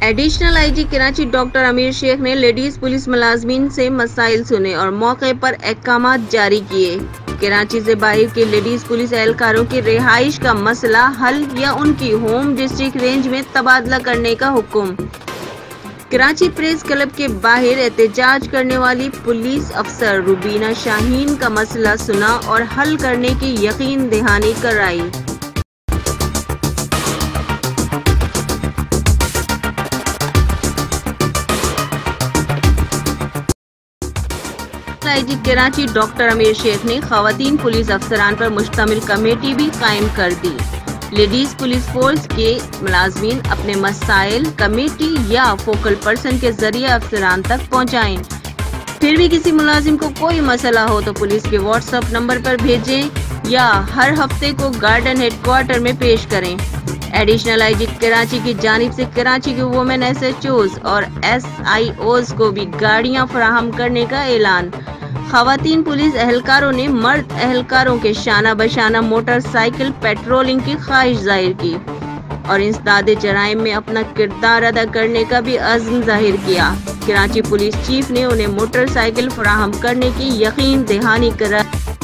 Additional IG Karachi doctor Amir Sheikh نے ladies police ملازمین سے مسائل سنے اور موقع پر احکامات جاری کیے۔ کراچی سے باہر کے لیڈیز پولیس اہلکاروں کی رہائش کا مسئلہ حل یا ان کی ہوم ڈسٹرکٹ رینج میں تبادلہ کرنے کا حکم۔ کراچی پریس کلب کے باہر احتجاج کرنے والی پولیس افسر روبینہ شاہین کا مسئلہ سنا اور حل کرنے کی یقین دہانی کرائی۔ آئی جی کراچی ڈاکٹر امیر شیخ نے خواتین پولیس افسران پر مشتمل کمیٹی بھی قائم کر دی۔ لیڈیز پولیس فورس کے ملازمین اپنے مسائل کمیٹی یا فوکل پرسن کے ذریعے افسران تک پہنچائیں۔ پھر بھی کسی ملازم کو کوئی مسئلہ ہو تو پولیس کے واٹس ایپ نمبر پر بھیجیں یا ہر ہفتے کو گارڈن ہیڈ کوارٹر میں پیش کریں۔ ایڈیشنل آئی جی کراچی کی جانب سے کراچی کے وومن ایس ایچ اوز اور ایس آئی اوز کو بھی گاڑیاں فراہم کرنے کا اعلان۔ خواتین پولیس اہلکاروں نے مرد اہلکاروں کے شانہ بشانہ موٹر سائیکل پیٹرولنگ کی خواہش ظاہر کی اور انسداد جرائم میں اپنا کردار ادا کرنے کا بھی عزم ظاہر کیا۔ کراچی پولیس چیف نے انہیں موٹر سائیکل فراہم کرنے کی یقین دہانی کرائی۔